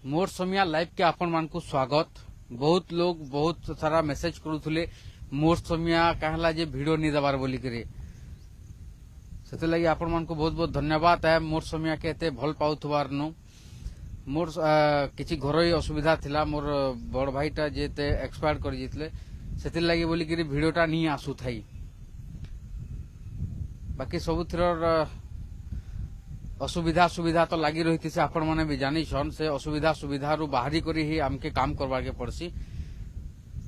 मोर Samiya live के आपण मान को स्वागत। बहुत लोग बहुत सारा मेसेज करूथुले मोर समिया कहला जे वीडियो नहीं दबार बोली करे सेते लगी आपण मान को बहुत बहुत धन्यवाद है। मोर समिया के एते भल पाउथवार नु मोर किछि घरोई असुविधा थिला मोर बड़ भाईटा जेते एक्सपायर कर जितले सेते लगी बोली करे वीडियोटा नहीं आसु थाई। बाकी सब थ्रोर असुविधा सुविधा तो लगी रही से आपण माने भी जानी छन से असुविधा सुविधा रु बाहरी करी ही आमके काम करवा के पड़सी।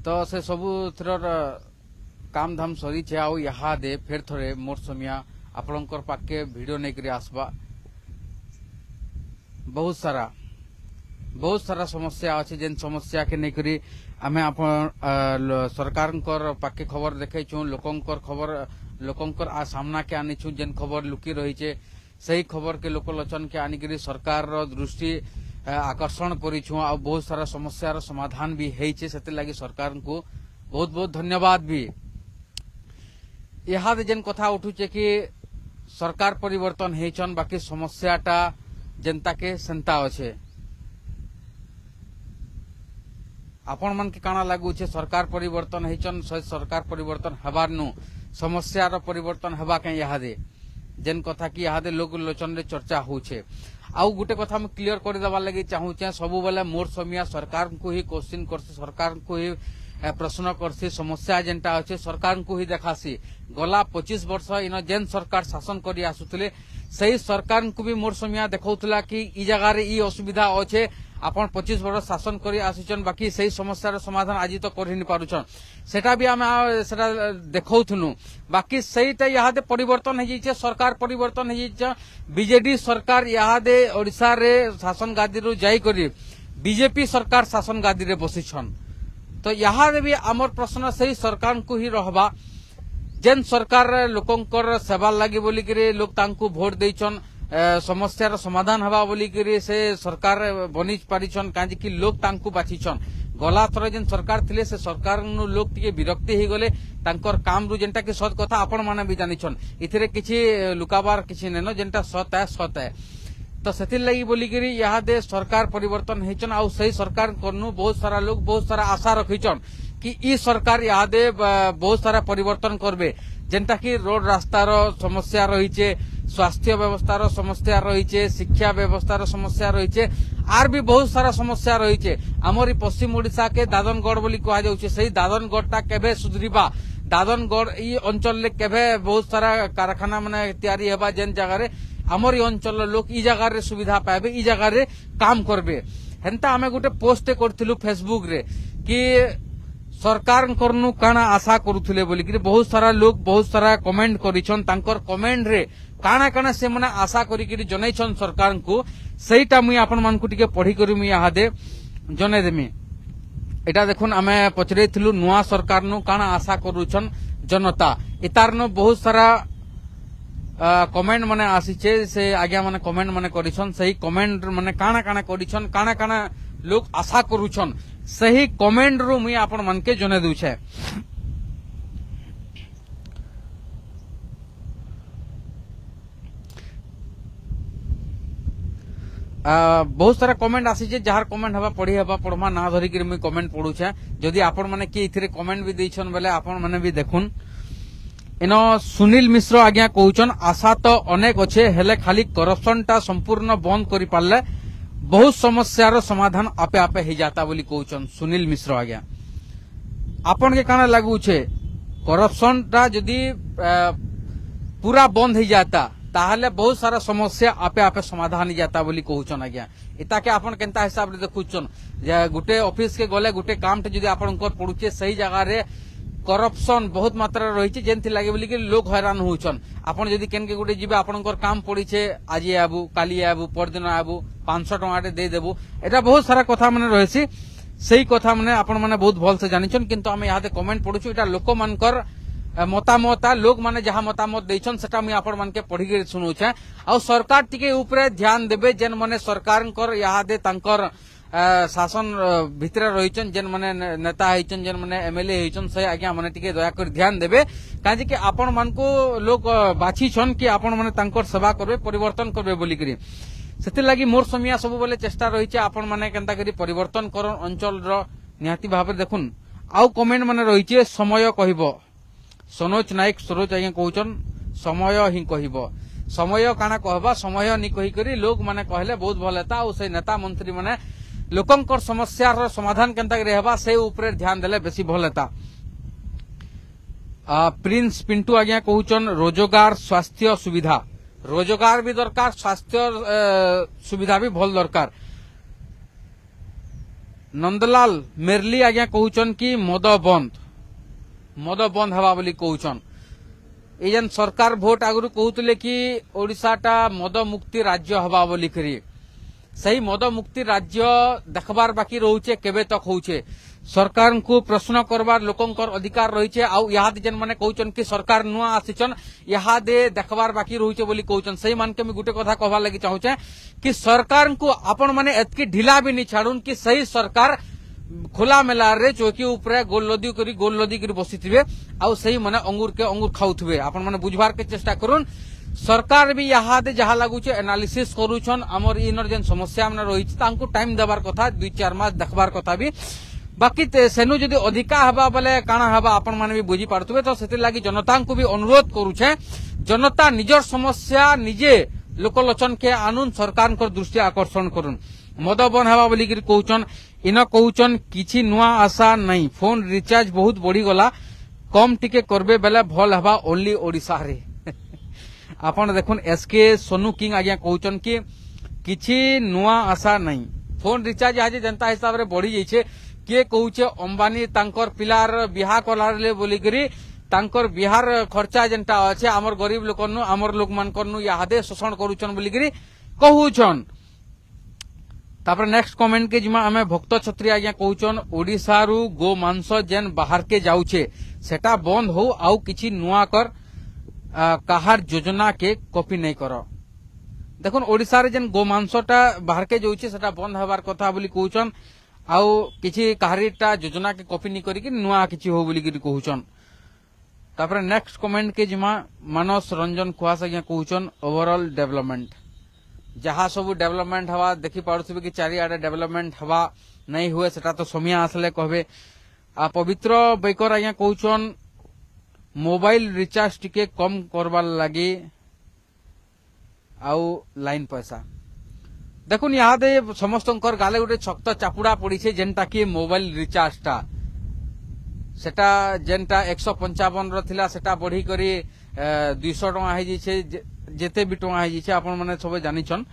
तो से सब थ्रोर काम धाम सरी छे आउ यहाँ दे फिर थोड़े मोर समिया आपणकर पाके वीडियो नहीं करी आसबा। बहुत सारा समस्या अच्छे जेन समस्या के नहीं करी आमे आपण सरकार पाके खबर देखे छु लोकंकर खबर लोकंकर आ सामना के आनी छु जेन खबर लुकी रही छे सही खबर के लोकलोचन के आनिकरी सरकार दृष्टि आकर्षण करिछु आ बहुत सारा समस्या समाधान भी है से लगी सरकार को बहुत बहुत धन्यवाद भी। यहाँ जेन कथा उठुचे कि सरकार परिवर्तन हेचन बाकी समस्याटा जनता के सेंता अच्छे आपण मन के काना लागू छे सरकार परिवर्तन हेचन सरकार परिवर्तन हबार नु समस्या परिवर्तन हबा के यहाँ दे जेन कथा कि यहाँ लोक लोचन रे चर्चा होछे। आउ गुटे कथा हम क्लियर कर देवा लगी चाहूचे सबु बेले मोर समिया सरकार को ही क्वेश्चन करसी सरकार को ही प्रश्न करसी समस्या जेनटा अच्छे सरकार को ही देखासी। गला 25 वर्ष इन जेन सरकार शासन करी आसुतले सही सरकार को भी मोर समिया देखौतला कि ई जगह रे ई असुविधा अच्छे आपण 25 वर्ष शासन करी आसुचन बाकी सही समस्या समाधान आज तो कर नहीं पारुछन सेटा भी आमे सेटा देखौथुनु। बाकी सहीटा यहाँ दे परिवर्तन हो जाइए सरकार परिवर्तन हो जाइए बीजेडी सरकार यहाँ दे ओडिशा रे शासन गादी रु जाई करी बीजेपी सरकार शासन गादी रे बसिछन। तो यहाँ दे भी आमर प्रश्न सही सरकार को ही रहबा जेन सरकार लोकंकर सेवा लगी बोली करे लोग तांकु वोट देइछन समस्या समाधान हवा बोली करे से सरकार बनी पारिछन काजी कि लोग तांकु बाछिछन। गला थर जेन सरकार थिले से सरकार नु लोग टिके विरक्ति ही गले तांकर काम रु जेनटा कि सत कथा आपण माने भी जानिछन इथिरे किछि लुकाबार किछि नेनो जेनटा सत है तो सेति लगी बोली करी यहाँ दे सरकार परिवर्तन हेचन आउ सही सरकार करनु बहुत सारा लोग बहुत सारा आशा रखिछन कि ई सरकार यहाँ दे बहुत सारा परिवर्तन करबे जेनटा कि रोड रास्तार समस्या रही स्वास्थ्य व्यवस्थार समस्या रही शिक्षा व्यवस्थार समस्या रही आर भी बहुत सारा समस्या रही आमर पश्चिम ओडिशा के दादनगढ़ बोली कहा जाउछे सही दादनगढ़टा केबे सुधरिबा दादनगढ़ ई अंचल ले केबे बहुत सारा कारखाना माने तैयारी हेबा जेन जगह रे आमर अंचल लोक ई जगह रे सुविधा पाबे ई जगह रे काम करबे हेंता आमे गुटे पोस्ट करथिलु फेसबुक रे कि सरकार करनु काना आशा करूथुले बोली कि बहुत सारा लोग बहुत सारा कमेंट करिछन तांकर कमेंट रे काना काना से मने आशा करी कि जनेछन सरकार को सहीटा मुई आपण मान को टिके पढ़ी करी मुई यहाँ दे जने देमी। एटा देखुन आमे पचरेथिलु नुआ सरकार नु काना आशा करूछन जनता इतार नु बहुत सारा कमेंट माने आसीचे से आज्ञा माने कमेंट माने करिछन सही कमेंट माने काना काना करिछन काना काना लोग आशा करूछन सही कमेंट रु मुई आपण मन के जने दूछे। बहुत सारा कमेंट आसी जार कमेंट हवा पढ़ी हवा पढ़मा ना धरिक मुई कमेंट पढ़ुछे जदि आपण माने कि इथिरे कमेंट भी देछन बेले आपण माने भी देखुन इनो सुनील मिश्र आज्ञा कहउछन आशा तो अनेक अच्छे हेले खाली करप्शन टा संपूर्ण बंद करि पारले बहुत समस्यार समाधान आपे आपे हो जाता बोली कहउछन सुनील मिश्र आज्ञा। आपण के काना लागू छे करप्शन टा जदि पूरा बंद हो जाता ताहले बहुत सारा समस्या आपे आपे समाधान हो जाता बोली कहउछन आज्ञा। इता के आपण केनता हिसाब रे देखुछन गुटे ऑफिस के गले गुटे काम टे जदि आपणकर पड़ुचे सही जगह रे करप्शन बहुत मात्रा रही जेनथि लागे बोली कि लोग हैरान होउछन आपण जदि केन के गुटे जिबे आपणकर काम पड़ीछे आज आबू काली आबू परदिन आबू 500 टका दे देबू एटा बहुत सारा कथा माने रहिसी सही कथा माने आपण माने बहुत भल से जानिछन किंतु आमे यहाँ कमेंट पढुछु एटा लोक मानकर मतामत लोक माने जहाँ मतामत देछन सेटा मुई आपण मान के पढ़ी के सुनौछे आ सरकार टिके ऊपर ध्यान देबे जेन माने सरकार यहाँ दे तांकर शासन भितर रहीचन जेन माने नेता हेचन जेन माने एमएलए हेचन से आज्ञा माने टिके दया कर ध्यान देबे काजे कि आपण मान को लोग बाछी छन कि आपण माने तांकर सेवा करबे परिवर्तन करबे बोली करी से लगी मोर समिया सब बेले चेष्टा रही आपण मैंने केंता करी परिवर्तन करन अंचल निहाती भाव देखुन आउ कमेंट माने रही समय कहब सनोज नायक सरोज आज्ञा कहउछन समय ही कहब समय काना कहबा समय नि कही करी लोग माने कहले बहुत भल हेता और से नेता मंत्री माने लोकंकर समस्या समाधान केंता करी हेबा से ऊपर ध्यान देले बेसी भल हेता। प्रिंस पिंटू आज्ञा कहउछन रोजगार स्वास्थ्य सुविधा रोजगार भी दरकार स्वास्थ्य सुविधा भी भल दरकार। नंदलाल मेरली आज्ञा कहउछन कि मद बंद हवा बोली कहउछन। ए जन सरकार भोट आगु कहते कि ओडिशाटा मद मुक्ति राज्य हवा बोली करी सही मद मुक्ति राज्य देखबार बाकी रोचे केबे तक होचे सरकार को प्रश्न करबार लोकंकर अधिकार रही है जेन माने कहउछन कि सरकार नुआ आसिचन दे देखबार बाकी रोचे बोली कहउछन सही मान के मैं गुटे कथा कहबा लगी चाहूचे कि सरकार को आपण माने एतकी ढिला भी नहीं छाड़ुन कि सही सरकार खोला मेला रे चौकी ऊपर गोल लदी करी बसीथिबे आउ सही माने अंगूर के अंगूर खाउथबे आपण माने बुझबार के चेष्टा करून। सरकार भी दे जहा लगुचे एनालिसिस करूछन हमर इनर जेन समस्या माने रही तांको टाइम देबार कथा 2-4 मास देखबार कथा भी बाकी सेनु जदि अधिका हबा बोले काना हबा आपण माने भी बुझी पारथुबे तो सेति लागि जनता को भी अनुरोध करूछे जनता निजर समस्या निजे लोकलोचन के आनुन सरकार को दृष्टि आकर्षण करून। मद बन हवा बोली कहउछन इन कहउछन किछि नुआ आशा नहीं फोन रिचार्ज बहुत बढ़ी गला कम टिके करबे बेले भल हवा ओनली ओडिसा रे आपण देखुन एसके सोनू किंग आज्ञा कहउछन कि किछि नुआ आशा नहीं फोन रिचार्ज आज जनता हिसाब रे बढ़ी जाइछे किए कहउछे अंबानी तांकर पिलार बिहा कलारे बोली करी तांकर बिहार खर्चा जेनटा अच्छे आमर गरीब लोकनु आमर लोक मानकनु यादे शोषण करूछन बोली करी कहउछन। तापर नेक्स्ट कमेंट के जिमा हमें भक्त छत्री आज्ञा कहउछन ओडिसा रु गो मांस जेन बाहर के जाउछे सेटा बंद हो आउ किछि नुआ कर काहार योजना के कॉपी नहीं कर देखुन ओडिसा रे जेन गो मांसटा बाहर के जाउछे सेटा बंद हबार कथा बोली कहउछन आउ किछि काहारीटा योजना के कॉपी नहीं करी नुआ किछि हो बोली कहउछन। तापर नेक्स्ट कमेंट के जिमा मानस रंजन खुआस आज्ञा कहउछन ओवरऑल डेवलपमेंट जहाँ सब डेवलपमेंट हवा देखी पारुथिबे कि चारिआडे डेवलपमेंट हवा नहीं हुए सेटा तो समिया आसले कहबे। पवित्र बैकर आज्ञा कहउछन मोबाइल रिचार्ज टिके कम करबार लगी आउ लाइन पैसा देखुन यादे समस्तंकर गाले गोटे छक्त चापुड़ा पड़ी जेनटा कि मोबाइल रिचार्ज टा सेटा जेनटा 155 रथिला सेटा बढ़ी करी 200 टका हो जाइछे जेते भी टका हो जाइछे आपण माने सब जानिछन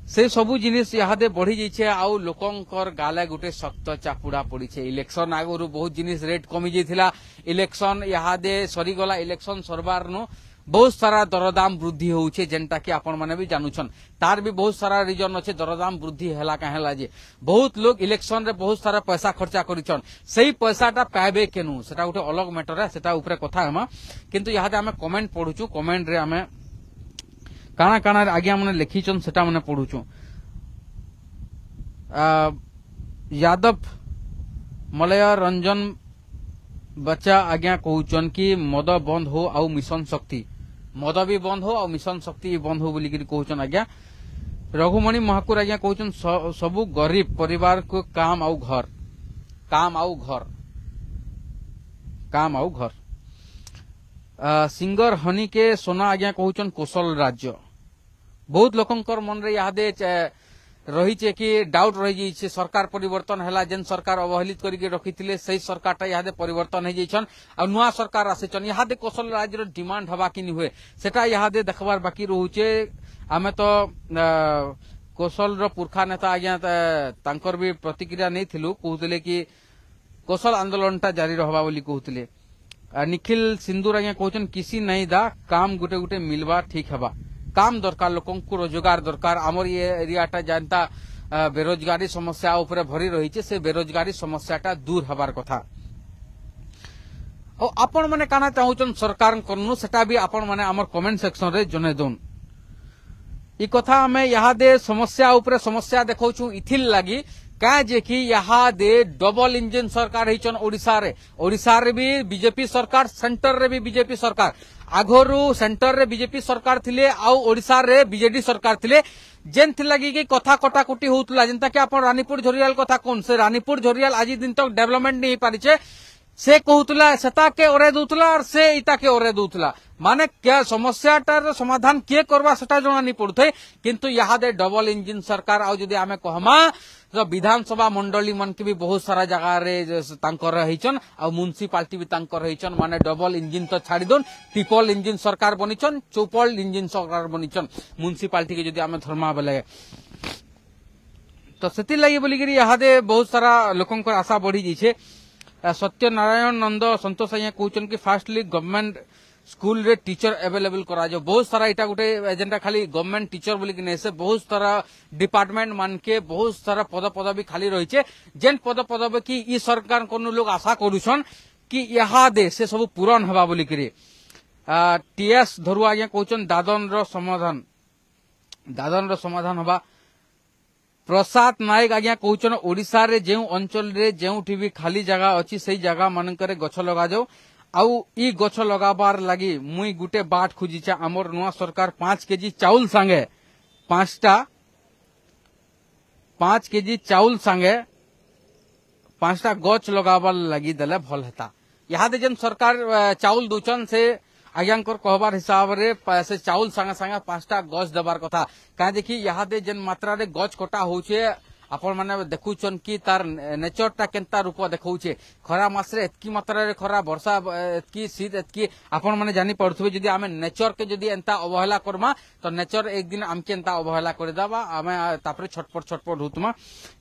से सबु जिनिस यादे बढ़ी जाइछे आउ लोकंकर गाले गोटे शक्त चापुड़ा पड़ी इलेक्शन आगु बहुत जिनिस रेट कमी जाइथिला इलेक्शन यादे सरी गला इलेक्शन सरबार नु बहुत सारा दरदाम वृद्धि होउछे जेनटा कि आपण माने भी जानुछन तार भी बहुत सारा रीजन अच्छे दरदाम वृद्धि हैला काहेला जे बहुत लोग इलेक्शन रे बहुत सारा पैसा खर्चा करिछन सही पैसाटा पाबे केनु सेटा उठे अलग मैटर है सेटा ऊपर कथा हम किंतु यादे हमें कमेंट पढुछु कमेंट रे हमें काना काना आज्ञा माने लिखिछन सेटा माने पढुछु। यादव मलय रंजन बच्चा आज्ञा कहउछन कि मद बंद हो आउ मिशन शक्ति मद भी बंद हो और मिशन शक्ति भी बंद हो बोली कहउछन आज्ञा। रघुमणि महाकुर आज्ञा कहउछन सबु गरीब परिवार को काम आउ घर सिंगर हनी के सोना आज्ञा कहउछन कौशल राज्य बहुत लोकंकर मन रे यादे रही कि डाउट रही सरकार परिवर्तन है जेन सरकार अवहेलित करके रखी सही सरकार यादे परिवर्तन हो जाइछन आ नुआ सरकार आसिछन यादे कौशल राज्य डिमांड हवा कि हुए सेटा यादे देखबार बाकी रोचे आमे तो कौशल पुरखा नेता आज्ञा तांकर भी प्रतिक्रिया नहीं थिलु कहउतले कि कौशल आंदोलन टा जारी रहबा बोली कहउतले। निखिल सिंदूर आज्ञा कहउछन किसी नहीं दा काम गुटे गुटे मिलवा ठीक हबा काम दरकार लोकन को रोजगार दरकार आमर ये एरियाटा जानता बेरोजगारी समस्या ऊपर भरी रही से बेरोजगारी समस्याटा दूर हबार कथा और आपण माने काना चाहूचन सरकार करनु सेटा भी आपण माने हमर कमेंट सेक्शन रे जने दोन ई कथा हमें यहाँ दे समस्या ऊपर समस्या देखौछु इथिल लागी का जे कि यहाँ दे डबल इंजन सरकार हिचन ओडिसा रे भी बीजेपी सरकार सेंटर रे भी बीजेपी सरकार आगरू सेंटर रे बीजेपी सरकार थिले आउ ओडिसा रे बीजेडी सरकार थिले जेन लगी कि कथा कटाकुटी होउतला जेंता कि आपण रानीपुर झरियाल कथा कोन से रानीपुर झरियाल आज दिन तक डेवलपमेंट नहीं पारिचे से कहूतला सेता के ओरे दूतला और से इता के ओरे दूतला माने क्या समस्याटार समाधान किए करवा सेटा जणा नहीं पड़ुथे किंतु यादे डबल इंजिन सरकार आ जदि आमे कहमा तो विधानसभा मंडली मन के भी बहुत सारा जगह रे तांकर रहिचन आ म्युनिसिपालिटी भी तांकर रहिचन माने डबल इंजिन तो छाड़ी दोन ट्रिपल इंजिन सरकार बनिचन चौपल इंजिन सरकार बनिचन म्युनिसिपालिटी के जदि आमे धर्मा बेले तो सेति लागि बोली गिरी यादे बहुत सारा लोकंकर आशा बढ़ी जैछे सत्यनारायण नंद संतोष आज्ञा कहउछन कि फास्टली गवर्नमेंट स्कूल रे टीचर अवेलेबल करा जो बहुत सारा इटा गोटे एजेंडा खाली गवर्नमेंट टीचर बोली कि से बहुत सारा डिपार्टमेंट मान के बहुत सारा पद पदवी खाली रही है जेन पद पदवी की ई सरकार को लोग आशा करुछन कि यहाँ दे से सब पूरण हवा बोली कि टीएस धरुआ आज्ञा कहउछन दादन रो समाधान हवा प्रसाद नायक आज्ञा कहउछन ओडिसा रे जेउ अंचल रे जेउठी भी खाली जगह अछि सेही जगह मानकरे गछ लगा जाओ आउ ई गछ लगाबार लगी मुई गुटे बाट खुजीचा आमर नुआ सरकार 5 केजी चाउल संगे 5 केजी चाउल संगे 5टा गछ लगाबार लगी देले भल हेता यहाँ जेन सरकार चाउल दूचन से आज्ञांकर कहबार हिसाब रे से चाउल संगे संगे 5टा गछ देबार कथा कहीं देखी यहाँ जेन मात्रा रे गछ कटा होउछे आपण माने देखुछन कि तार नेचरटा केनता रूप देखौछे खरा मासरे एतकी मात्रा रे खरा वर्षा एतकी शीत एतकी आपण माने जानि पड़थबे जदि आमे नेचर के जदि एंता अवहेला करमा तो नेचर एक दिन आमके एंता अवहेला कर देबा आमे तापरे छटपट होतमा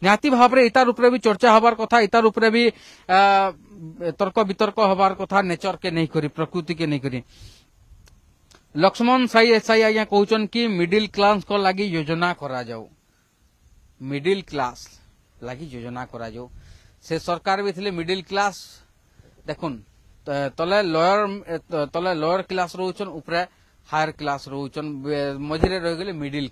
निहाती भाव रे इतार ऊपर भी चर्चा हबार कथा इतार ऊपर भी तर्क वितर्क हबार कथा नेचर के नहीं करी प्रकृति के नहीं करी लक्ष्मण साई एसआई आज्ञा कहउछन कि मिडिल क्लास को लागि योजना करा जाऊ मिडिल क्लास लगी योजना करा जो से सरकार भी थिले मिडिल क्लास देखुन तले लोअर क्लास रोचन ऊपरे हायर क्लास रोचन मझिरे रह गेले मिडिल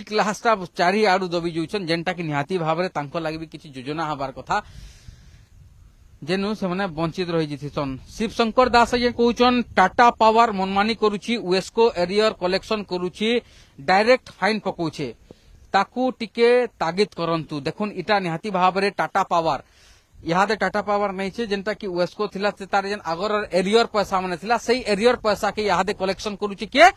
क्लास ता चारि आडू दबी जोचन जेंटा कि निहाती भाबरे तांको लागि भी किछि योजना हबार कथा जेनु से माने वंचित रहि जिथिसन शिवशंकर दास ये कहउचन टाटा पावर मनमानी करूछि वेस्को एरियर कलेक्शन करूछि डायरेक्ट फाइन पकोछे ताकू टिके तागिद करंतु देखुन इटा निहाती भाव रे टाटा पावर यहाँ टाटा पावर नहीं छे जेंटा कि वेस्को थिला से तार जेन आगर एरियर पैसा माने थिला सही एरियर पैसा के यहाँ कलेक्शन करूछि के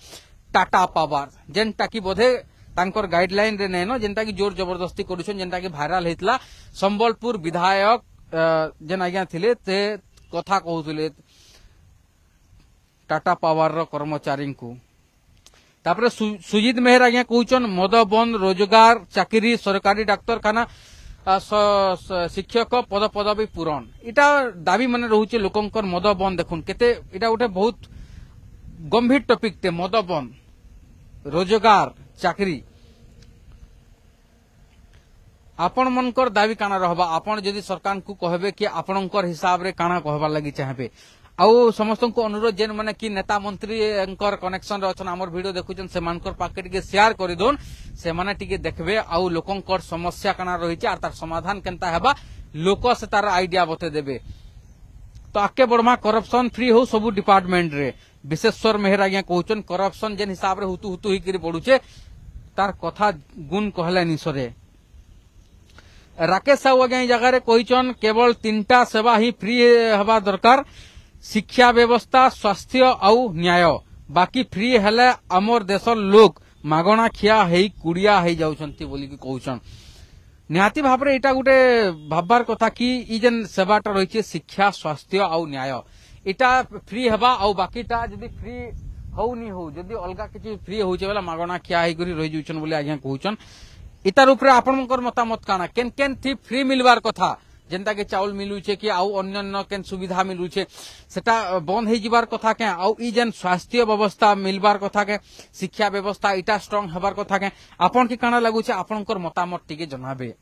टाटा पावर जेंटा कि बोधे तांकर गाइडलाइन रे नै न जेंटा कि जोर जबरदस्ती करूछन जेंटा कि भाइराल हेतला संबलपुर विधायक जेन आज्ञा थिले ते कथा कहउथिले टाटा पावर रो कर्मचारी को तापरे सुजीत मेहर आज्ञा कहउछन मद बंद रोजगार चाकरी सरकारी डाक्तरखाना शिक्षक पद पदवी पूरण इटा दाबी माने रहुचे लोकंकर मद बंद देखुन केते इटा उठे बहुत गंभीर टॉपिक ते मद बंद रोजगार चाकरी आपण मनकर दाबी काना रहबा आपण जदि सरकार को कहबे कि आपणकर हिसाब रे काना कहबा लागि चाहबे आउ समस्त को अनुरोध जेन माने कि नेता मंत्री कनेक्शन रे हमर वीडियो देखुछन से मानकर पाके टिके शेयर करि दोन से माने टिके देखबे आउ लोकंकर समस्या काना रहिचे आर तार समाधान केनता हेबा लोक से तार आइडिया बते देबे तो आके बड़मा करप्शन फ्री हो सब डिपार्टमेंट रे विशेषकर मेहर आज्ञा कहउछन करप्शन जेन हिसाब रे हुतु ही करी पडुचे तार कथा गुण कहले निसरे राकेश साहू आज्ञा जगह रे कहिचन केवल 3टा सेवा ही फ्री हवा दरकार शिक्षा व्यवस्था स्वास्थ्य आउ न्याय बाकी फ्री हेले आमर देशर लोक मागणा खिया हेई कुड़िया हेई जाउछंती बोली कि कहउछन निहाती भाव रे एटा गुटे भाबबार कथा कि ई जेन सेवाटा रहिছে शिक्षा स्वास्थ्य आउ न्याय एटा फ्री हबा आउ बाकीटा जदी फ्री होउनी हो जदी अलगा किछि फ्री होउचे वाला मागणा खिया हेई करी रहि जाउछन बोली आज्ञा कहउछन इतार ऊपर आपनकर मतामत काना केन केन थी फ्री मिलबार कथा जेंता के चाउल मिलुचे कि आउ अन्य केन सुविधा मिलुचे सेटा बंद हे जिबार कथा के आउ ई जेन स्वास्थ्य व्यवस्था मिलबार कथा के शिक्षा व्यवस्था इटा स्ट्रांग हबार कथा के आपन के काना लागुचे आपनकर मतामत टिके जनाबे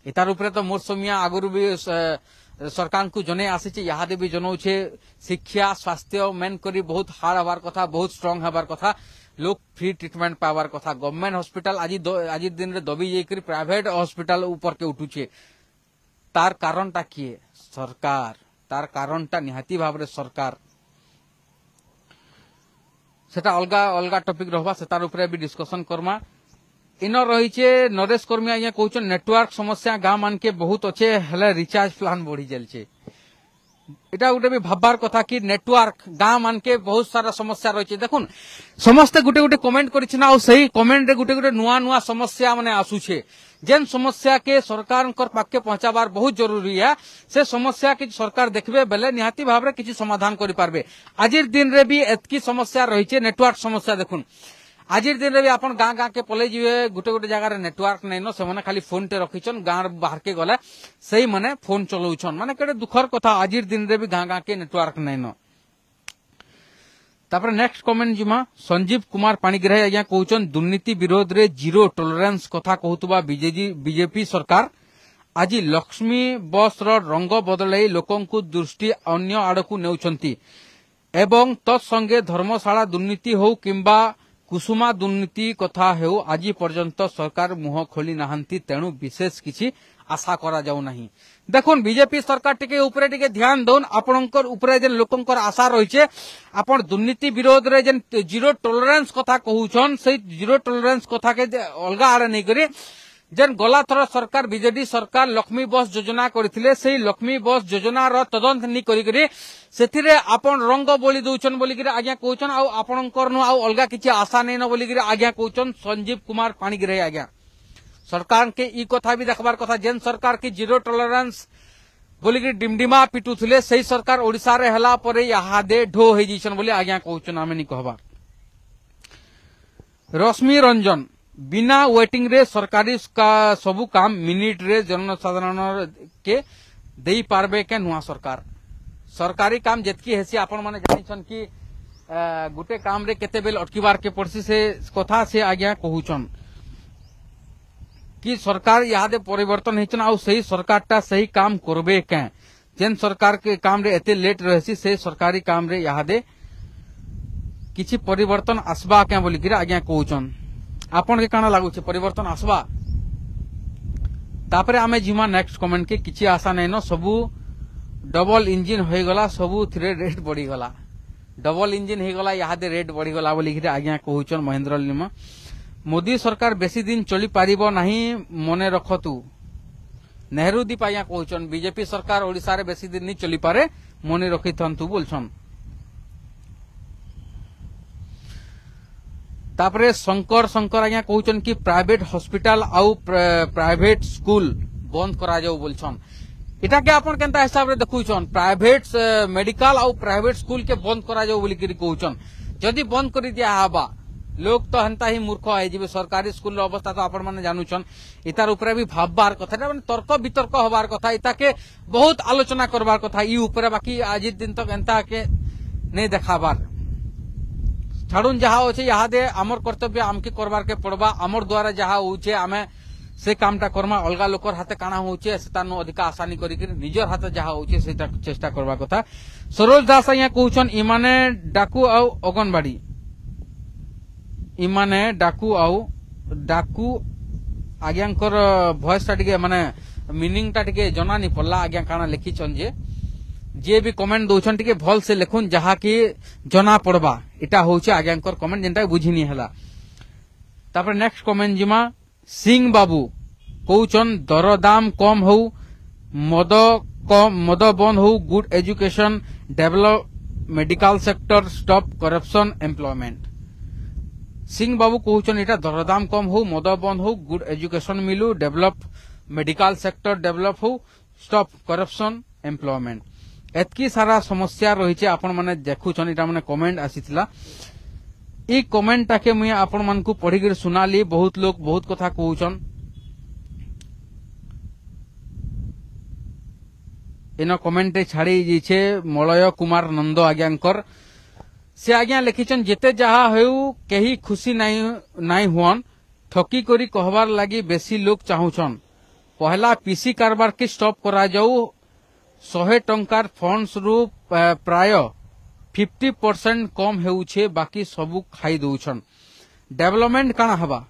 इतार ऊपर तो मोर समिया आगुरु भी सरकार को जने आसीचे यादे भी जनौचे शिक्षा स्वास्थ्य मेन करी बहुत हार्ड हबार कथा बहुत स्ट्रांग हबार कथा लोग फ्री ट्रीटमेंट पावार कथा गवर्नमेंट हॉस्पिटल आज दिन रे दबी जाई प्राइवेट हॉस्पिटल ऊपर के उठुचे तार कारणटा किए सरकार तार कारणटा निहाती भाव रे सरकार सेटा अलगा अलगा टॉपिक रहबा सेतार ऊपर भी डिस्कशन करमा इन रही नरेश कर्मी आज्ञा कहउछन नेटवर्क समस्या गाँ मान के बहुत अच्छे हेले रिचार्ज प्लान बढ़ी चलছে এটা গোटे भी भाबार कथा कि नेटवर्क गाँ मान के बहुत सारा समस्या रही देखुन समस्ते गोटे गोटे कमेंट करिछना और सही कमेंट रे गोटे गोटे नुआ नुआ समस्या माने आसुछे जेन समस्या के सरकार पाखे पहुंचाबार बहुत जरूरी है से समस्या के सरकार देखबे बेले निहाती भाव रे किछि समाधान करि पारबे आजिर दिन रे भी एतकी समस्या रही नेटवर्क समस्या देखुन आजिर दिन रे भी आपन गाँ गाँ के पले जीवे गोटे गोटे जगह रे नेटवर्क नै न से खाली फोन टे रखिछन गाँ बाहर के गले सही माने फोन चलाउछन माने केडे दुखर कथा आजिर दिन रे भी गाँ गाँ के नेटवर्क नै न तापर नेक्स्ट कमेंट जिमा संजीव कुमार पाणिग्राही आज्ञा कहउछन दुर्नीति विरोध रे जीरो टॉलरेंस कथा कहउतबा बीजेपी सरकार आज लक्ष्मी बस रो रंग बदलाई लोकंकु दृष्टि अन्य आड़कु नेउछंती एवं तत्संगे धर्मशाला दुर्नीति हो किंबा कुसुमा दुर्नीति कथा हेउ आज पर्यंत सरकार मुह खोली नाहंती तेणु विशेष किछि आशा करा जाउ नाही देखुन बीजेपी सरकार टिके ऊपरे टिके ध्यान दउन आपनकर ऊपरे जे लोकंकर आशा रहिछे आपण दुर्नीति विरोध रे जे जीरो टॉलरेंस कथा कहउछन से जीरो टॉलरेंस कथा के अलगा आड़े नै करी जेन गला थर सरकार बीजेडी सरकार लक्ष्मी बस योजना करथिले सेही लक्ष्मी बस योजना रो तदंत नि करी करी सेथिरे आपण रंग बोली दउछन बोली करी आज्ञा कहउछन आ आपनकर नु आ अलगा किछि आशा नै न बोली करी आज्ञा कहउछन संजीव कुमार पाणिग्राही आज्ञा सरकार के ई कथा भी देखबार कथा जेन सरकार की जीरो टॉलरेंस बोली करी डिमडिमा पिटुथिले सेही सरकार ओडिसा रे हला परे याहादे ढो होई जिसन बोली आज्ञा कहउछन आमे नि कहबा रश्मि रंजन बिना वेटिंग रे सरकारी का सबु काम मिनिट रे जनसाधारण के देई पारबे के नुआ सरकार सरकारी काम जेतकी हेसी आपण माने जानिछन कि गुटे काम रे केते बेल अटकीबार के पड़सी से कथा से आज्ञा कहउछन कि सरकार यादे परिवर्तन हेचन आ सही सरकारटा सही काम करबे के जेन सरकार के काम रे एते लेट रहसी से सरकारी काम रे यादे किछि परिवर्तन आसबा के बोली कि आज्ञा कहउछन आपन के काना लागु छे परिवर्तन आसबा तापरे आमे जिमा नेक्स्ट कमेंट के किछि आशा नै न सबु डबल इंजन होई गला सबु थ्रे रेट बढ़ी गला डबल इंजन हे गला यादे रेट बढ़ी गला बोली कि आज्ञा कहउछन महेंद्र लिमा मोदी सरकार बेसी दिन चली पारिबो नाही मने रखतु नेहरू दीप आज्ञा कहउछन बीजेपी सरकार ओडिसा रे बेसी दिन नि चली पारे मने रखिथंतु बोलछन तापरे शंकर आज्ञा कहउछन कि प्राइवेट हॉस्पिटल आउ प्राइवेट स्कूल बंद करा जाऊ बोलछन इटा के आपन केनता हिसाब रे देखुछन प्राइवेट मेडिकल आउ प्राइवेट स्कूल के बंद करा जाऊ बोली कि कहउछन जदी बंद करि दिया हाबा लोग तो हंता ही मूर्ख है जी सरकारी स्कूल अवस्था तो आपण माने जानूछन इतार ऊपर भी भाबबार कथा माने तर्क वितर्क होबार कथा इता के बहुत आलोचना करबार कथा ई ऊपर बाकी आज दिन तक एंता के नहीं देखाबार छाड़ुन जहा होचे यादे आमर कर्तव्य आमके करबार के पड़बा आमर द्वारा जहा होचे आमे से कामटा करमा अलगा लोकर हाथे काना होचे सेतानो अधिक आसानी करी के निजर हाथे जहा होचे सेटा चेष्टा करबा कथा सरोज दास या कहउछन इमाने डाकू आ अगनबाड़ी इमाने डाकू आज्ञाकर भॉइस टा टिके माने मीनिंग टा टिके जना नि पल्ला आज्ञा काना लिखिछन जे भी कमेंट दउछन टिके भल से लिखुन जहा कि जना पड़बा इटा होचे आज्ञाकर कमेंट जेनटा बुझिनी हला तापर नेक्स्ट कमेंट जिमा सिंह बाबू कहउछन दरदाम कम हो मद बंद हो good education develop medical sector stop corruption employment Singh Babu कहउछन इटा दरदाम कम हो मद बंद हो गुड एजुकेशन मिलू डेवलप मेडिकल सेक्टर डेवलप हो स्टॉप करप्शन एम्प्लॉयमेंट एतकी सारा समस्या रही आपण माने देखुछन इटा माने कमेंट आसीथिला ई कमेंट टाके मुई आपण मानकु पढ़ी के सुनाली बहुत लोग बहुत कथा कहउछन इन कमेंट छाड़ी जेछे मलय कुमार नंद आज्ञाकर से आज्ञा लिखिछन जेते जहा हेउ केही खुशी नाई हुअन ठकी करी कहबार लागि बेसी लोग चाहुछन पहला पीसी कारबार के स्टॉप करा जाऊ 100 टंकार फंड्स रु प्राय 50% कम हेउछे बाकी सबु खाई दउछन डेवलपमेंट काना हबा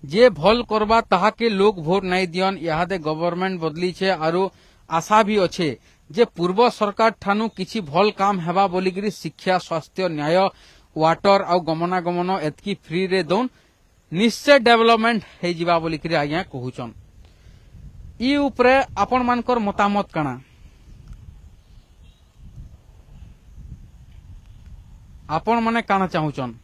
जे भल करबा ताहा के लोग भोट नहीं दियन यादे गवर्नमेंट बदली छे आरो आशा भी अच्छे जे पूर्व सरकार ठानु किछि भल काम हेबा बोलिगिरी शिक्षा स्वास्थ्य न्याय वाटर आउ गमनागमन एतकी फ्री रे दौन निश्चय डेवलपमेंट हे जिबा बोली कि आज्ञा कहूचन। इ उपरे आपण मानकर मतामत काना, आपण माने काना चाहूचन?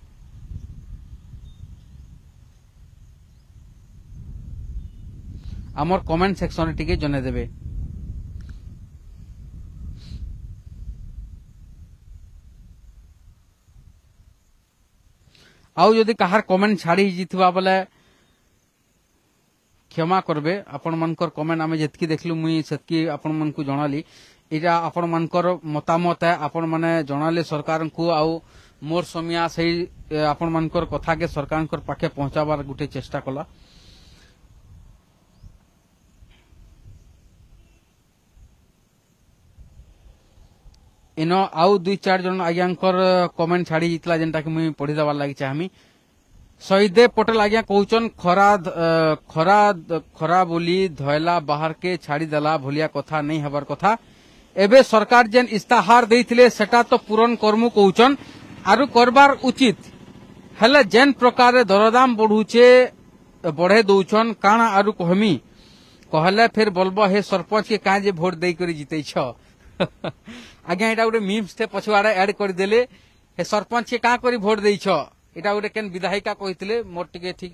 आमर कमेंट सेक्शन रे टिके जने देबे। आउ जदि कहार कमेंट छाड़ी जितबा बोले क्षमा करबे। आपण मानकर कमेंट आमे जेतकी देखलु मुई सेतकी आपण मन को जणाली। इटा आपण मानकर मतामत है, आपण माने जणाले सरकार को आउ मोर समिया सही आपण मानकर कथा के सरकार कर पाखे पहुंचाबार गुटे चेष्टा कला। इनो आउ 2-4 जन आज्ञाकर कमेंट छाड़ी जितला जेनटा कि मुई पढ़ी देवार लागि चाहमी। शहीदेव पटेल आज्ञा कहउचन खरा बोली धयला बाहर के छाड़ी देला भलिया कथा नहीं हबार कथा। एबे सरकार जेन इस्ताहार देइथिले सेटा तो पूरण करमु कहउचन आरु करबार उचित हेले जेन प्रकार दरदाम बढ़े दउछन काना आरु कहमी कहले फिर बोलबो हे सरपंच के काजे वोट देई करी जितै छ। आज्ञा एटा गोटे मीम्स थे पछुआड़े ऐड कर देले हे सरपंच के का करी वोट देई छ। एटा गोटे केन विधायिका कहितले मोर टिके ठीक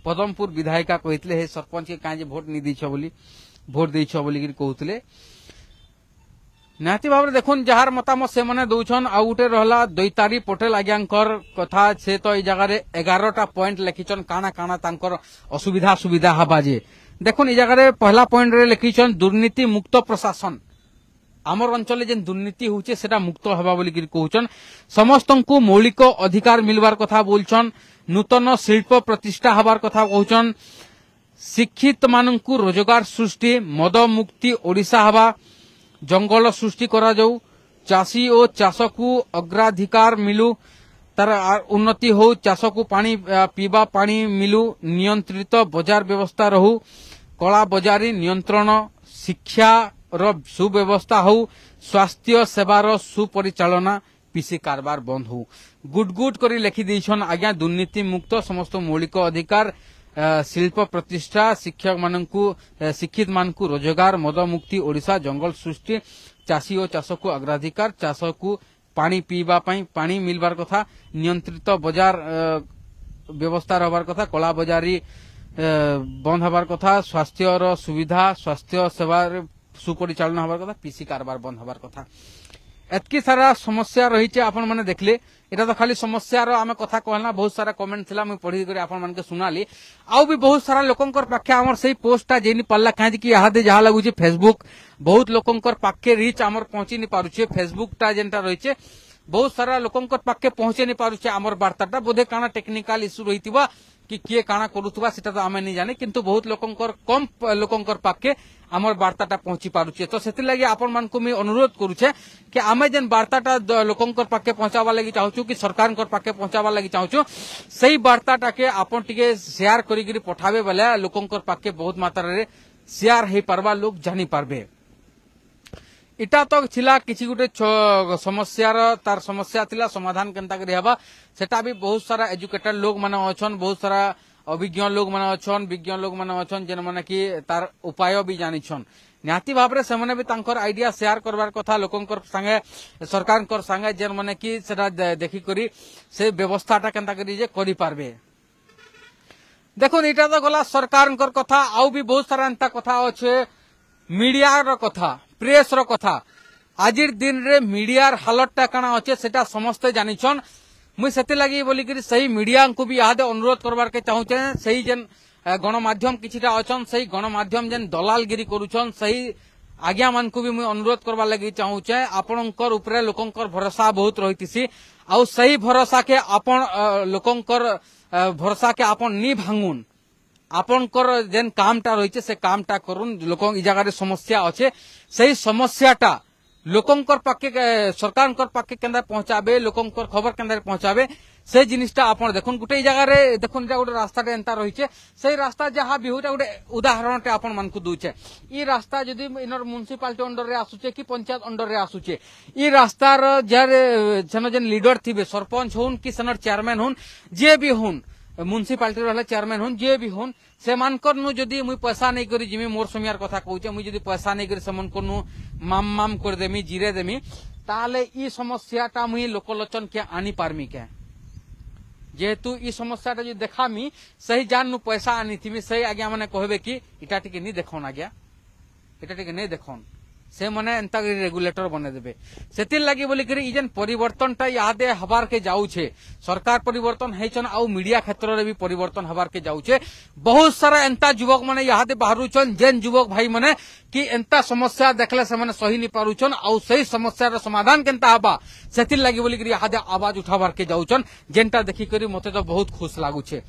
पदमपुर विधायिका कहितले हे सरपंच के काजे वोट नि दी छ बोली वोट देई छ बोली कि कहउतले। निहाती भाव देखुन जहार मतामत से मने दउछन। आ उटे रहला दैतारी पटेल आज्ञाकर कथा से तो ई जगह रे 11टा पॉइंट लिखिछन काना काना तांकर असुविधा सुविधा हबा जे। देखुन ई जगह रे पहला पॉइंट रे लिखिछन दुर्नीति मुक्त प्रशासन। आमर अंचल जेन दुर्नीति होचे सेटा मुक्त हबा बोली कि कहउछन। समस्तंकु मौलिक अधिकार मिलबार कथा बोलछन। नूतन शिल्प प्रतिष्ठा हबार कथा कहउछन। शिक्षित मानंकु रोजगार सृष्टि मद मुक्ति ओडिशा हबा। जंगल सृष्टि करा जाऊ। चाषी ओ चाष को अग्राधिकार मिलू तार उन्नति हो। चाष को पानी पीवा पानी मिलू। नियंत्रित बाजार व्यवस्था रहू। कला बजारी नियंत्रण शिक्षा रो सुव्यवस्था हो। स्वास्थ्य सेवार सुपरिचालना पीसी कारबार बंद हो। गुड गुड करी लिखि देछन आज्ञा दुर्नीति मुक्त समस्त मौलिक अधिकार शिल्प प्रतिष्ठा शिक्षक मानकु शिक्षित मानकु रोजगार मद मुक्ति ओडिशा जंगल सृष्टि चाषी और चाष को अग्राधिकार चाष को पानी पीवा पानी मिलबार कथा नियंत्रित बाजार व्यवस्था रहबार कथा कला बजारी बंद हबार कथा स्वास्थ्य सुविधा स्वास्थ्य सेवा सुपरिचालना हबार कथा पीसी कारबार बंद हबार कथा। एतकी सारा समस्या रही आपण माने देखले। एटा तो खाली समस्या रो आमे कथा कहला बहुत सारा कमेंट थिला मैं पढ़ी कर आपण मान के सुनाली। आउ भी बहुत सारा लोकंकर पाखे हमर सही पोस्टटा जेनी पल्ला काहे कि यादे जहा लागु जे फेसबुक बहुत लोकंकर पाखे रीच हमर पहुंची नि पारुछे। फेसबुकटा जेनटा रहिछे बहुत सारा लोकंकर पाखे पहुंचे नि पारुछे। हमर वार्ताटा बोधे काना टेक्निकल इशू रहितिबा कि किए काना करूथबा सेटा तो आमे नहीं जाने किंतु बहुत लोकंकर कम लोकंकर पाखे आमर वार्ताटा पहुंची पारुछे। तो सेति लागि आपण मान को मैं अनुरोध करूछे कि आमे जेन वार्ताटा लोकंकर पाखे पहुंचावा लागि चाहूछु कि सरकारकर पाखे पहुंचावा लागि चाहूछु सही वार्ताटा के आपण टिके शेयर करी गिरी पठाबे बेले लोकंकर पाखे बहुत मात्रा रे शेयर हे परबा लोग जानि पारबे। इटा तो छिला किछि गुटे समस्या तार समस्या थिला समाधान केनता करी हबा सेटा भी बहुत सारा एजुकेटेड लोग माने अछन बहुत सारा अभिज्ञ लोग माने अछन विज्ञ लोग माने अछन जेन माने कि तार उपाय भी जानि छन। निहाती भाबरे से माने भी तांकर आइडिया शेयर करबार कथा लोकंकर संगे सरकारकर संगे जेन माने कि सेटा देखि करी से व्यवस्थाटा केनता करी जे करि पारबे। देखो इटा तो गला सरकारकर कथा आउ भी बहुत सारा एंता कथा अछि मीडिया रो कथा प्रेस रो कथा। आजिर दिन रे मीडियार हालतटा काना अछि सेटा समस्त जानि छन। मुई सेते लागि बोली कि सही मीडिया को भी याद अनुरोध करबार के चाहूचे सही जेन गणमाध्यम किछिटा अछन सही गणमाध्यम जेन दलालगिरी करूछन सही आज्ञा मान को भी मुई अनुरोध करबार लागि चाहूचे। आपनकर ऊपर लोकंकर भरोसा बहुत रहितिसी आ सही भरोसा के आपन लोकंकर भरोसा के आपन नि भांगुन आपनकर जेन कामटा रहिছে से कामटा करुन। लोकं इ जगह रे समस्या अछि सही समस्याटा लोकंकर पाके सरकारकर पाके केंद्र पहुंचाबे लोकंकर खबर केंद्र पहुंचाबे से जिनिसटा आपण देखुन गुटे इ जगह रे देखुन जा गुटे रास्ता रे एंता रहिছে सही रास्ता जहां भी होटा गुटे उदाहरणटे आपण मान को दूचे। इ रास्ता जदी इनर म्युनिसिपालिटी अंडर रे आसुचे कि पंचायत अंडर रे आसुचे इ रास्तार जरे जेन जेन लीडर थिबे सरपंच होन कि सेनर चेयरमैन होन जे भी होन म्युनिसिपालिटी रहले चेयरमैन हुन जे भी हुन से मानकर नु जदी मुई पैसा नहीं करी जिमी मोर समियार कथा कहूचे मुई जदी पैसा नहीं करी समन को नु माम कर देमी जिरे देमी ताले ई समस्याटा मुई लोकलोचन के आनी पारमी के जेहेतु ई समस्याटा जो देखामी सही जान नु पैसा आनी थी सही आज्ञा माने कहबे कि इटा टिके नहीं देखौन आज्ञा इटा टिके नहीं देखौन से मने एंता रेगुलेटर बने देबे सेतिर लागि बोली करी इजन परिवर्तनटा यादे हबार के जाउछे सरकार परिवर्तन हेचन आउ मीडिया क्षेत्र रे भी परिवर्तन हबार के जाउछे बहुत सारा एंता युवक माने यादे बाहरुचन जेन युवक भाई माने कि एंता समस्या देखले से माने सही नहीं पारुचन आउ सही समस्या रो समाधान केनता हबा सेतिर लागि बोली करी यादे आवाज उठाबार के जाउचन जेनटा देखि करी मते तो बहुत खुश लागुछे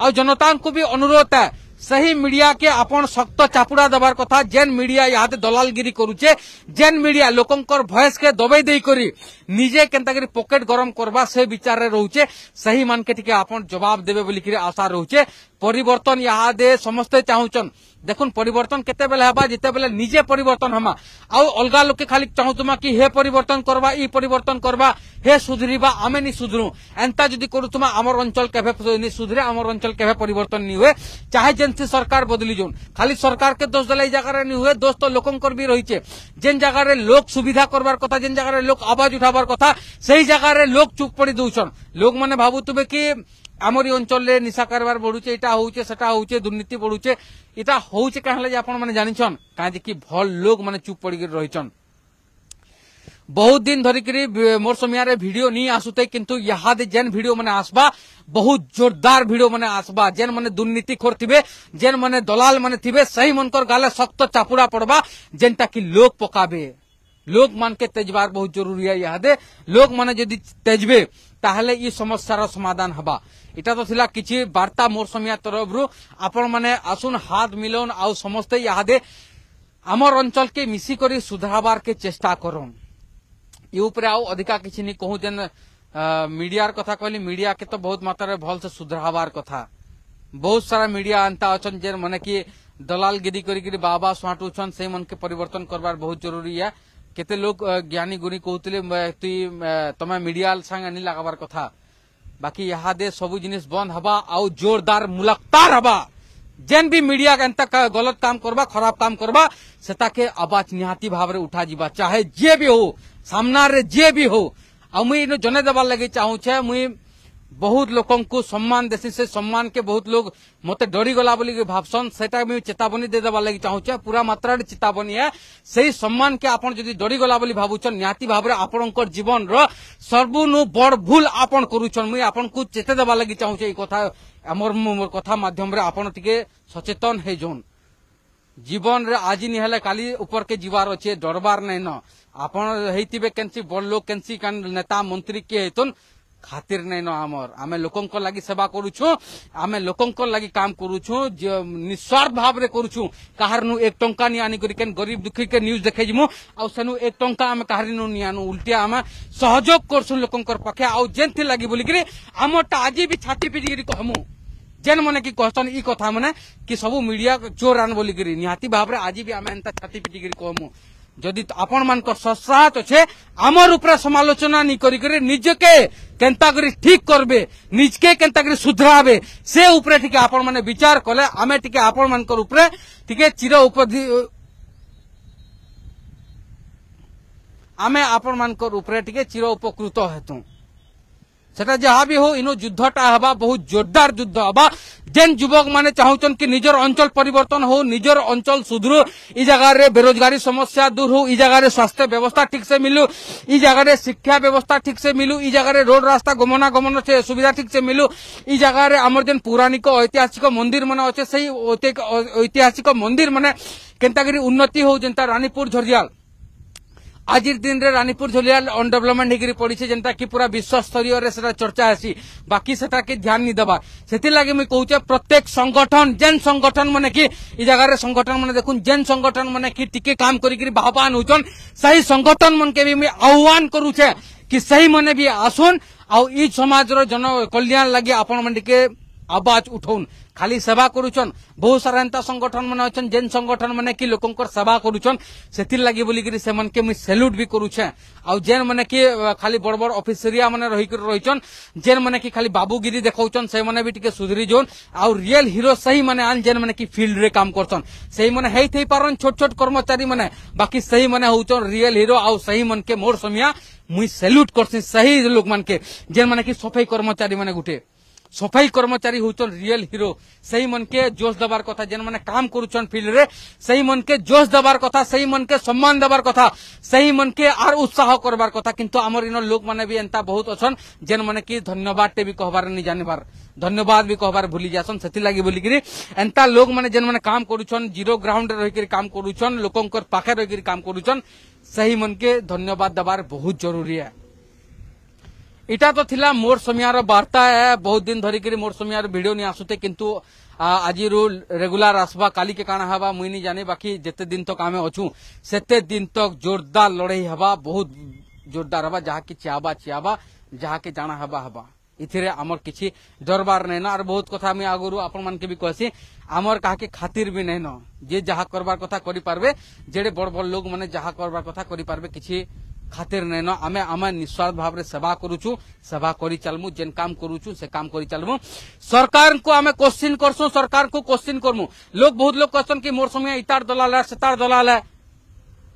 आउ जनता को भी अनुरोध है सही मीडिया के अपन सख्त चापुड़ा दबार कथा जेन मीडिया यहाँ दलालगिरी करुचे जेन मीडिया लोकंकर भयस के दबाई दे करी निजे केनता करी पॉकेट गरम करबा से विचार रे रहउचे सही मान के टिके अपन जवाब देबे बोली करी आशा रहउचे परिवर्तन यहाँ दे समस्ते चाहूचन देखुन परिवर्तन केते बेले हबा जिते बेले निजे परिवर्तन हमा आउ अलगा लोग के खाली चाहूतुमा कि हे परिवर्तन करबा ई परिवर्तन करबा हे सुधरीबा आमे नि सुधरू एंता जदी करूतुमा हमर अंचल केभे नि सुधरे हमर अंचल केभे परिवर्तन नि हुए चाहे जेनसी सरकार बदली जोन खाली सरकार के दोष देले जगह रे नि हुए दोष तो लोकंकर भी रहिचे जेन जगह रे लोक सुविधा करबार कथा जेन जगह रे लोक आवाज उठाबार कथा सही जगह रे लोक चुप पड़ी दउछन लोग माने भाबुतबे कि आमरी अंचल रे निशा कारबार बढ़ुचे इटा होउचे सेटा होउचे दुर्नीति बढ़ुचे इटा होउचे कहले जे आपण माने जानिछन काजे कि भल लोग माने चुप पड़ी के रहिछन बहुत दिन धरी करी मोर समियारे वीडियो नहीं आसुते किंतु यहाँ दे जेन वीडियो माने आसबा बहुत जोरदार वीडियो माने आसबा जेन माने दुर्नीति खोरथिबे जेन माने दलाल माने थिबे सही मनकर गाले सख्त चापुड़ा पड़बा जेनटा कि लोग पकाबे लोग मान के तेजबार बहुत जरूरी है यहाँ दे लोग माने जदि तेजबे ताहले ई समस्यार समाधान हबा इटा तो थिला किछि वार्ता मोर समिया तरफरु आपण माने आसुन हाथ मिलन आउ समस्ते यहाँ दे आमर अंचल के मिसी करी सुधारबार के चेष्टा करन ये ऊपर आउ अधिका किछि नि कहूं जेन मीडियार कथा कहली मीडिया के तो बहुत मात्रा रे भल से सुधारबार कथा बहुत सारा मीडिया अंता अछन जेन माने कि दलालगिरी करी करी बाबा स्वाटुछन से मन के परिवर्तन करबार बहुत जरूरी है केते लोग ज्ञानी गुणी कहतले तमे मीडिया संग नि लगाबार कथा बाकी यहाँ दे सबु जिनिस बंद हबा आउ जोरदार मुलक्तार हबा जेन भी मीडिया एंता गलत काम करबा खराब काम करबा सेता के आवाज निहाती भाव रे उठा जीबा चाहे जे भी हो सामना रे जे भी हो आ मुई जने देबार लगे चाहू छे मुई बहुत लोगों को सम्मान देसी से सम्मान के बहुत लोग मते डरी गला बोली भावसन सेटा मुई चेतावनी दे देबार लगे चाहू छे पूरा मात्रा रे चेतावनी है सही सम्मान के आपण जदी डरी गला बोली भाबुछन निहाती भाव रे आपणकर जीवन रो सर्वनु बड़ भूल आपण करूछन मुई आपण को चेते देबार लगे चाहू छे ई कथा मोर कथा माध्यम रे आपण टिके सचेतन हे जोन जीवन रे आज नि हेले काली ऊपर के जीवार अच्छे डरबार नहीं न आपण हेतिबे केनसी बड़ लोग केनसी कान नेता मंत्री के हेतुन खातिर नहीं न आमर आमे लोकन को लागि सेवा करूछु आमे लोकन को लागि काम करूछु निस्वार्थ भाव रे करूछु काहर नु एक टंका नि आनी करी केन गरीब दुखी के न्यूज देखे जिमु आ सेनु एक टंका आमे काहर नु नि आनु उल्टिया आमे सहयोग करछु लोकन कर पखे आ जेनथि लागि बोली करी आमटा आज भी छाती पिटी करी कहमु जेन मने की कहतन ई कथा मने कि सबु मीडिया चोर आन बोली करी निहाती भाव रे आज भी आमे एंता छाती पिटी करी कहमु जदि आपण मान को ससात छे आमर ऊपर समालोचना नि करी करी निज के केनता करी ठीक करबे निज के केनता करी सुधराबे से ऊपर ठीक आपण माने विचार कले आमे ठीक आपण मान को ऊपर ठीक चिर उपधि आमे आपण मान को ऊपर ठीक चिर उपकृत हेतु सेटा जहाँ भी हो इनो युद्धटा हबा बहुत जोरदार युद्ध हबा जेन युवक माने चाहूचन कि निजर अंचल परिवर्तन हो निजर अंचल सुधरू ई जगह रे बेरोजगारी समस्या दूर हो ई जगह रे स्वास्थ्य व्यवस्था ठीक से मिलू ई जगह रे शिक्षा व्यवस्था ठीक से मिलू ई जगह रे रोड रास्ता गमनागमन से सुविधा ठीक से मिलू ई जगह रे हमर जेन पौराणिक ऐतिहासिक मंदिर माने अच्छे सही ऐतिहासिक मंदिर माने केनता करी उन्नति हो जेनता रानीपुर झरियाल आज दिन रे रानीपुर झरियाल अन डेवलपमेंट होगी पड़ी जेनता कि पूरा विश्व स्तरीय रे सेटा चर्चा आसी बाकी सेटा के ध्यान नहीं देबा सेति लागि मैं कहूचे प्रत्येक संगठन जेन संगठन माने कि ई जगह रे संगठन माने देखुन जेन संगठन माने कि टिके काम करी करी बाहबान होचन सही संगठन मन के भी मैं आह्वान करूचे कि सही माने भी आसुन आ ई समाज रो जन कल्याण लागि आपण मन टिके आवाज उठाउन खाली सेवा करूछन बहुत सारा एंता संगठन मन अछन जेन संगठन माने कि लोकंकर सेवा करूछन सेतिर लागि बोली कि से मन के मि सैल्यूट भी करूछे आ जेन माने कि खाली बड़ बड़ ऑफिसरिया माने रही कर रहिछन जेन माने कि खाली बाबूगिरी देखाउछन से माने भी टिके सुधरी जोन आ रियल हीरो सही माने आन जेन माने कि फील्ड रे काम करछन सही माने हेइ थई पारन छोट छोट कर्मचारी माने बाकी सही माने होउछन रियल हीरो आ सही मन के मोर समिया मुई सैल्यूट करछि सही लोक मन के जेन माने कि सफाई कर्मचारी माने गुटे सफाई कर्मचारी होचन रियल हीरो सही मन के जोश दबार कथा जेन माने काम करूछन फील्ड रे सही मन के जोश दबार कथा सही मन के सम्मान दबार कथा सही मन के आर उत्साह करबार कथा किंतु हमर इन लोक माने भी एंता बहुत अछन जेन माने कि धन्यवाद टे भी कहबार नि जानिबार धन्यवाद भी कहबार भूली जासन सेति लागि बोली कि एंता लोक माने जेन माने काम करूछन जीरो ग्राउंड रे रहि के काम करूछन लोकंकर पाखे रहि के काम करूछन सही मन के धन्यवाद दबार बहुत जरूरी है। इटा तो थिला मोर समियार वार्ता है बहुत दिन धरी करी मोर समियार वीडियो नहीं आसुते किंतु आज रेगुलर आसबा काली के काना हवा मुई नहीं जाने बाकी जेते दिन तक आमे अछु सेते दिन तक जोरदार लड़ाई हवा बहुत जोरदार हवा जहा कि चियाबा जहा के जाना हवा इथिरे आमर किछि डरबार नै ना और बहुत कथा मैं आगुरु आपण मन के भी कहसी आमर काहा के खातिर भी नै न जे जहा करबार कथा करि पारबे जेडे बड़ बड़ लोग माने जहा करबार कथा करि पारबे किछि खातिर नै न आमे आमे निस्वार्थ भाव रे सेवा करूछु सेवा करी चलमु जेन काम करूछु से काम करी चलमु सरकार को आमे क्वेश्चन करसु सरकार को क्वेश्चन करमु लोग बहुत लोग क्वेश्चन कि मोर समय इतार दलाल है सतार दलाल है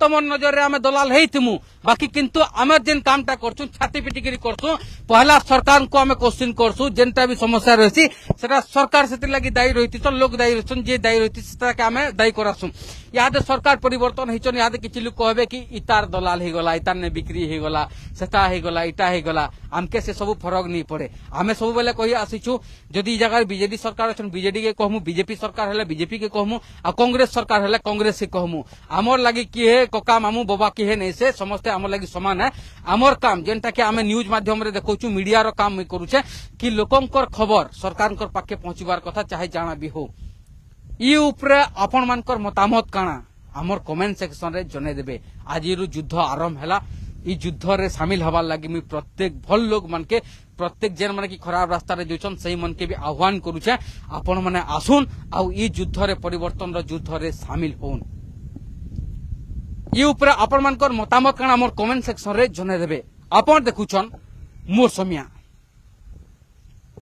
तमर नजर रे आमे दलाल हेइथिमु बाकी किंतु आमे जेन कामटा करछु छाती पिटी करी करछु पहला सरकार को आमे क्वेश्चन करछु जेनटा भी समस्या रहसी सेटा सरकार सेति लागि दायी रहिति तो लोग दायी रहछन जे दायी रहिति सेटा के आमे दायी करासु यादे सरकार परिवर्तन हेचन यादे किछि लोग कहबे कि इतार दलाल हे गला इतार ने बिक्री हे गला सेटा हे गला इटा हे गला आमके से सब फरक नहीं पड़े आमे सब बेले कहि आसीछु जदी जगह बीजेडी सरकार अछन बीजेडी के कहमु बीजेपी सरकार हले बीजेपी के कहमु आ कांग्रेस सरकार हले कांग्रेस के कहमु हमर लागि कि हे कका मामू बाबा की है नहीं से समस्ते आम लगी समान है आमर काम जेनटा कि आमे न्यूज माध्यम रे देखौछु मीडिया रो काम करूछे कि लोकंकर खबर सरकार पाखे पहुंचबार कथा चाहे जाना भी हो ई उपरे आपण मानकर मतामत काना आमर कमेंट सेक्शन रे जने देबे आज युद्ध आरंभ हैला ई युद्ध रे शामिल हबार लागि मी प्रत्येक भल लोग मन के प्रत्येक जेन माने कि खराब रास्ता रे जोचन सही मन के भी आह्वान करूछे आपण माने आसुन आ ई युद्ध रे परिवर्तन रो युद्ध रे शामिल होन ये ऊपर आपण मानकर मतामत काना मोर कमेंट सेक्शन रे जने देबे आपण देखुछन मोर समिया।